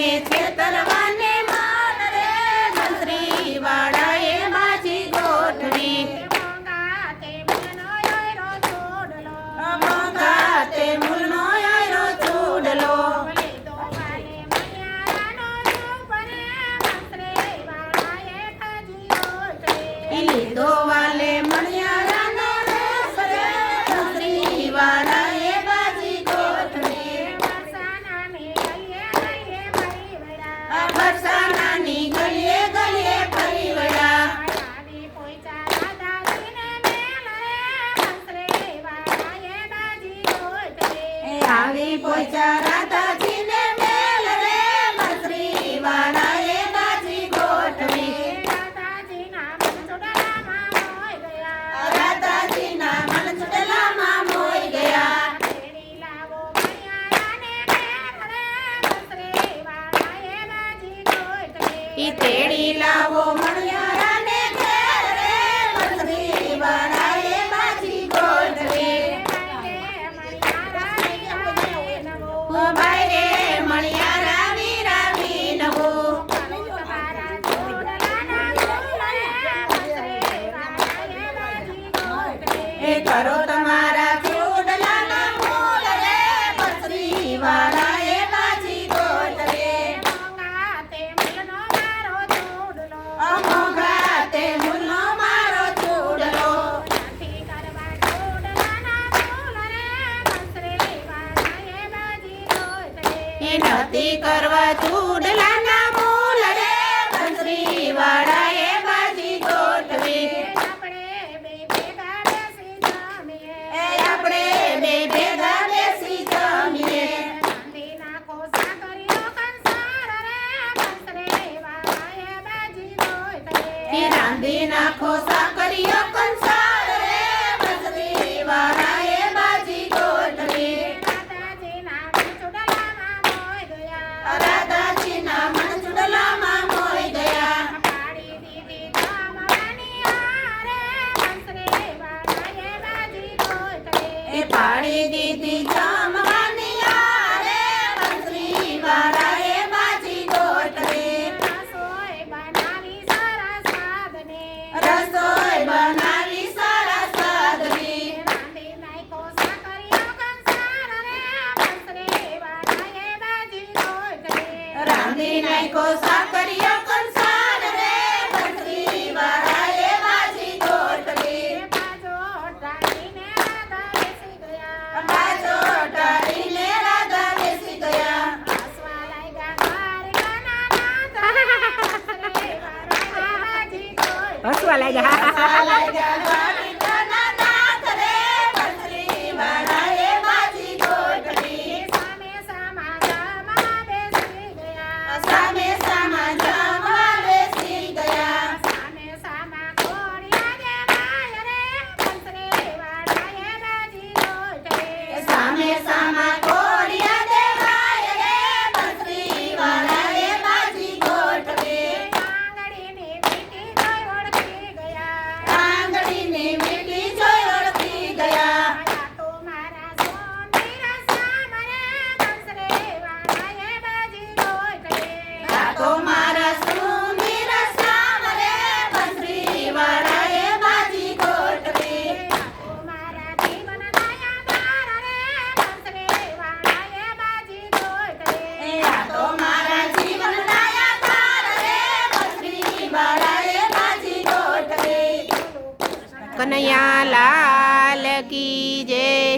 કોઈને છેતરવાને માન રે બંસરી વાળાએ બાજી ગોઠવી મોંઘા તે મૂલનો આયરો ચૂડલો લીધો વાલે મણિયારાનો રસ રે બંસરી વાળાએ બાજી ગોઠવી બરસાનાની ગલીએ ગલીએ ફરી વળ્યા આવી પહોંચ્યા રાધાજીને મેલ રે બંસરી વાળાએ બાજી ગોઠવી રાધાજીના મન ચૂડલામાં મોઈ ગયા ઈ તેડી લાવો મણિયારાને ઘેર રે બંસરી વાળાએ બાજી ગોઠવી ઓ ભાઈ રે મણિયારા વીરાવી નવો એ કરો તમારા ચૂડલાના મૂલ રે બંસરી વાળાએ બાજી ગોઠવે મોંઘા તે મૂલનો મારો ચૂડલો એ નથી કરવા ચૂડલાના મૂલ રે બંસરી વાળાએ બાજી ગોઠવી એ આપણે બે ભેગા બેસી જમીએ એ રાંધી નાખો સાકરીઓ કંસાર રે બંસરી વાળાએ બાજી ગોઠવી રાધાજીના મન ચૂડલામાં મોઈ ગયા એ પાડી દીધી જમવાની યારે બંસરી વાળાએ બાજી ગોઠવી રસોઈ બનાવી સારા સાદની રાંધી નાખો સાકરીઓ કંસાર રે બંસરી વાળાએ બાજી ગોઠવી બાજો ટાળીને રાધા બેસી ગયા હસવા લાગ્યા ગાડીના નાથ રે બંસરી વાળાએ બાજી ગોઠવી સામે સામા જમવા બેસી ગયા સામે સામા કોળિયા દેવાય રે બંસરી વાળાએ બાજી ગોઠવી આંગળીની મીઠી જોઈ ઓળખી ગયા આ તો મારા સુંદર શ્યામ રે બંસરી વાળાએ બાજી ગોઠવી આ તો મારા જીવન દાયાદાર રે બંસરી વાળાએ બાજી ગોઠવી કનૈયા લાલ કી જય।